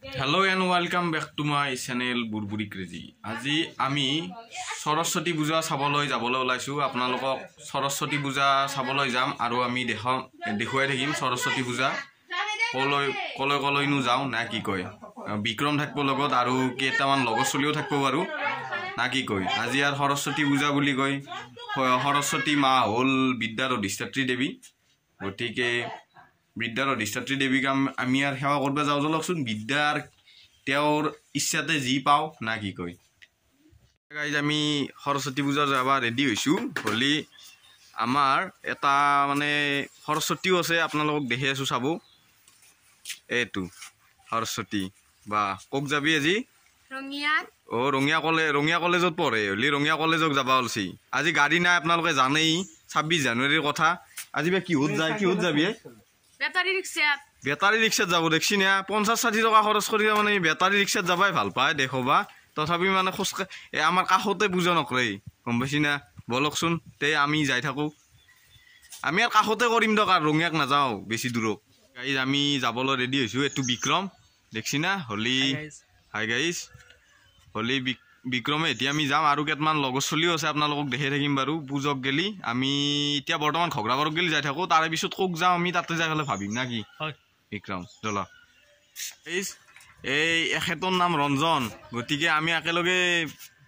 Hello and welcome back to my channel Burburi Crazy. আজি আমি সৰস্বতী পূজা চাবলৈ যাবলৈ ওলাইছো আপোনালোকক সৰস্বতী পূজা চাবলৈ যাম আৰু আমি দেখুৱাই থাকিম সৰস্বতী পূজা কলৈনো যাও না কি কয় বিক্ৰম থাকিব লগত আৰু কেইটামান লগৰ চলিও থাকিব বাৰু না কি কয় আজি আৰ সৰস্বতী পূজা বুলি কয় সৰস্বতী মা হল বিদ্যাৰ অধিষ্ঠাত্ৰী দেৱী গতিকে বিদ্যাৰ অধিষ্ঠাত্ৰী দেৱীক আমি আৰ সেৱা কৰিব যাও জলকচোন বিদ্যাৰ তেওঁৰ ইচ্ছাতে যি পাও না কি কয় গাইজ আমি সৰস্বতী পূজা যাবা ৰেডি হৈছো হলি আমাৰ এটা মানে সৰস্বতীও আছে আপোনালোকক দেখি আছো চাবো এটো সৰস্বতী বা কক যাবি আজি ৰঙিয়া কলেজত পঢ়ে হলি ৰঙিয়া কলেজক যাবা অলছি আজি গাড়ী নাই আপোনালোকে জানেই 26 জানুৱাৰীৰ কথা আজি বে কিহত যাবি বেটাৰী ৰিক্সাত যাব দেখছি না 50-60 টকা খৰচ কৰি মানে বেটাৰী ৰিক্সাত যাবাই ভাল পায় দেখবা তথাপি মানে খোজকা আমাৰ কাষতে পূজা নকৰে গম পাইছি না বলকচোন তে আমি যাই থাকো আমি আৰ কাষতে কৰিম দক আৰ ৰঙিয়াক না যাও বেছি দূৰক গাইজ আমি যাবলৈ ৰেডি হৈছো এটো বিক্ৰম দেখছি না হলি হাই গাইজ হলি বিক্ৰমে এতিয়া আমি যাম আৰু কেতমান লগৰ চলিও আছে আপোনালোকক দেখি থাকিম বাৰু পূজক গেলি আমি এতিয়া বৰ্তমান খগৰাবাৰক গেলি যাই থাকো তাৰে পিছত কক যাও আমি তাতে যাই ফেলে ভাবিম না কি বিক্ৰম চলা এই এখেতৰ নাম ৰঞ্জন গতিকে আমি একেলগে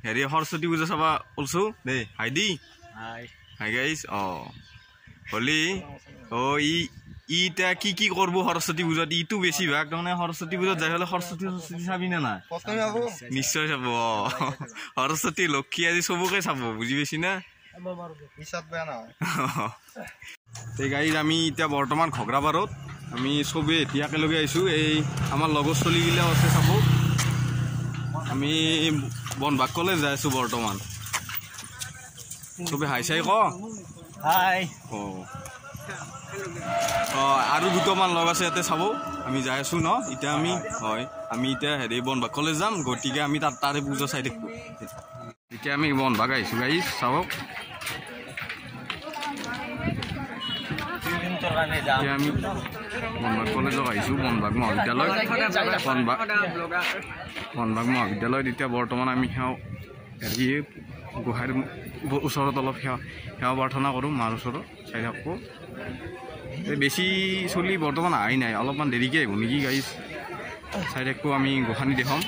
হেৰি সৰস্বতী পূজা চাবা ওলছো দে হাইদি হাই গাইজ হলি ইটা কি করব সরস্বতী পূজাত ইটো বেশি ভাগ মানে সরস্বতী পূজাত যাই হলে সরস্বতী চাবি না না নিশ্চয় চাব সরস্বতী লক্ষ্মী আজি সবকে চাব বুঝি পাইছি না গাইজ আমি এতিয়া বৰ্তমান খগৰাবাৰত আমি সবে এতিয়া একেলগে আইছো এই আমাৰ লগৰ চলিগিলাও আছে চাব আমি বনবাগ কলেজ যাই আছো বৰ্তমান সবে হাই চাই ক হাই আৰু দুটামান লগ আছে ইয়াতে চাব আমি যাই আছো ন এতিয়া আমি এতিয়া হেৰি বনবাগ কলেজ যাম গতিকে আমি তাৰে পূজা চাই থাকো এতিয়া আমি বনবাগ আহিছো গাইজ চাওক আমি বনবাগ কলেজত আহিছো বনবাগ মহাবিদ্যালয়ত এতিয়া বৰ্তমান আমি হেৰি গোহাঁইৰ ওচৰত অলপ সেৱা প্ৰাৰ্থনা কৰোঁ মাৰ ওচৰত চাই থাকোঁ বেছি চলি বৰ্তমান আহি নাই অলপমান দেৰিকৈ আহিব নেকি গাইজ চাই থাকোঁ আমি গোসাঁনী দেখাম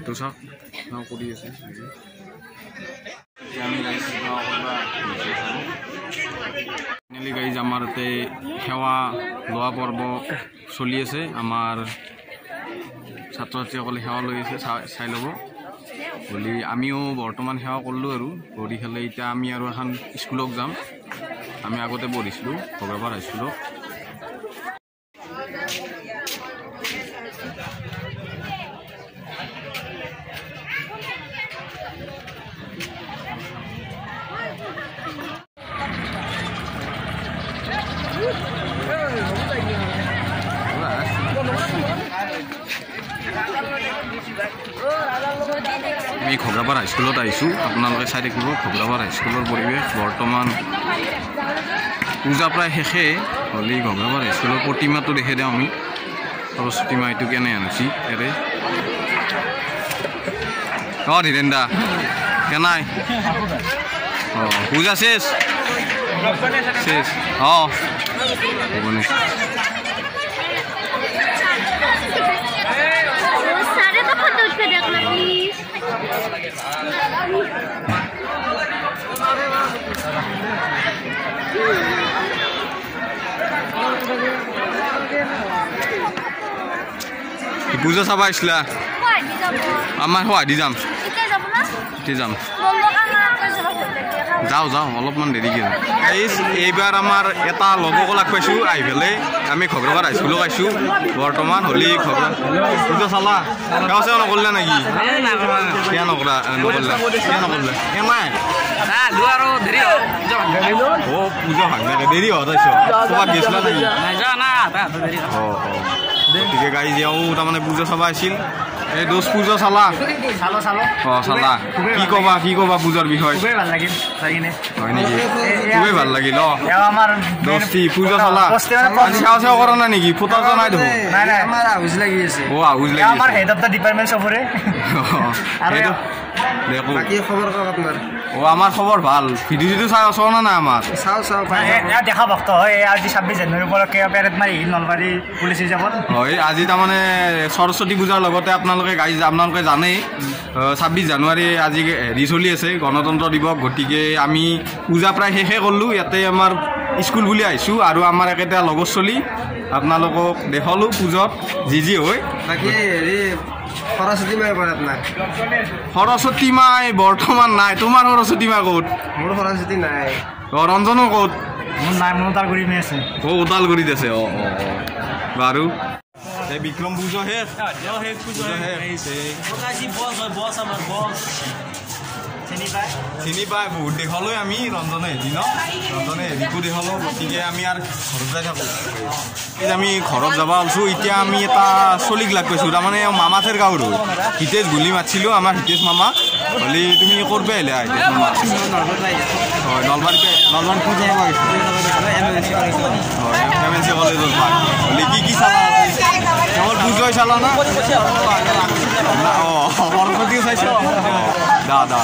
তো চাওক কৰি আছে গাইজ আমাৰ ইয়াতে সেৱা লোৱা পৰ্ব চলি আছে আমাৰ ছাত্ৰ ছাত্ৰীসকলে সেৱা লৈ আছে চাই ল'ব বুলি আমিও বৰ্তমান সেৱা কৰিলোঁ আৰু কৰি পেলাই এতিয়া আমি আৰু এখন স্কুলত যাম আমি আগতে পঢ়িছিলোঁ খগৰাবাৰ হাইস্কুলত আমি খগৰাবাৰ হাইস্কুলত আহিছোঁ আপোনালোকে চাই থাকিব খগৰাবাৰ হাইস্কুলৰ পৰিৱেশ বৰ্তমান পূজা প্ৰায় শেষে হ'লে খগৰাবাৰ হাইস্কুলৰ প্ৰতিমাটো দেখি দিওঁ আমি সৰস্বতী মা এইটো কেনে আনিছি এৰে ধীৰেন দা কেনাই পূজা শেষ পূজা চাবা আসলা আমাৰ হাদি যাম যাও অলপমান দেৰিকে এইবাৰ আমাৰ এটা লগকো লাগ পাইছোঁ আহি পেলাই আমি খগৰাবাৰ হাইস্কুলত আহিছোঁ বৰ্তমান হলি পূজা চালা গাঁও চাও নকৰিলা নেকি কিয় নকৰা পূজা ভাগ দেৰি হোৱা ক'ৰবাত গৈছিলা নেকি গতিকে গাড়ী যাওঁ তাৰমানে পূজা চাবা আছিল এই দোষ পূজা চালা অঁ চালা কি ক'বা পূজাৰ বিষয়ে হয় নেকি খুবেই ভাল লাগিল অঁ দোষী পূজা চালা সেৱা চেৱা কৰা নাই নেকি ফুটা নাই দেখোন আহুজ লাগি আছে আমাৰ খবৰ ভাল ভিডিঅ'টো চোৱা না নাই আমাৰ দেখা ভক্ত হয় আজি 26 জানুৱাৰী উপলক্ষে পেৰেড মাৰি নলবাৰী পুলিচ হিচাপত হয় আজি তাৰমানে সৰস্বতী পূজাৰ লগতে আপোনালোকে জানেই 26 জানুৱাৰী আজি হেৰি চলি আছে গণতন্ত্ৰ দিৱস গতিকে আমি পূজা প্ৰায় শেষে কৰিলোঁ ইয়াতে আমাৰ স্কুল বুলি আহিছোঁ আৰু আমাৰ একেটা লগৰ চলি আপোনালোকক দেখালোঁ পূজাত যি হয় বাকী হেৰি সৰস্বতী মাই পৰে আপোনাৰ সৰস্বতী মাই বৰ্তমান নাই তোমাৰ সৰস্বতী মা ক'ত মোৰ সৰস্বতী নাই ৰঞ্জনো ক'ত মোৰ নাই মোৰ ওদালগুৰি মে আছে ওদালগুৰিত আছে বাৰু বিক্ৰম পূজা শেষ চিনি পাই বহুত দেখালোঁ আমি ৰঞ্জনে হেৰি ৰঞ্জনে হেৰিকো দেখালোঁ গতিকে আমি আৰু ঘৰত যাই থাকোঁ আমি ঘৰত যাব ওলছোঁ এতিয়া আমি এটা চলিক লাগ পাইছোঁ তাৰমানে মামাথেৰ গাঁৱৰ হিতেশ গুলি মাতিছিলোঁ আমাৰ হিতেশ মামা হ'লে তুমি ক'ৰ পৰা আহিলা হিতেশ মামা হয় নলবাৰীত পূজা হয় MNC কলেজৰ পৰা হ'লে কি চালা কেৱল পূজাই চালা না সৰস্বতীও চাইছোঁ দা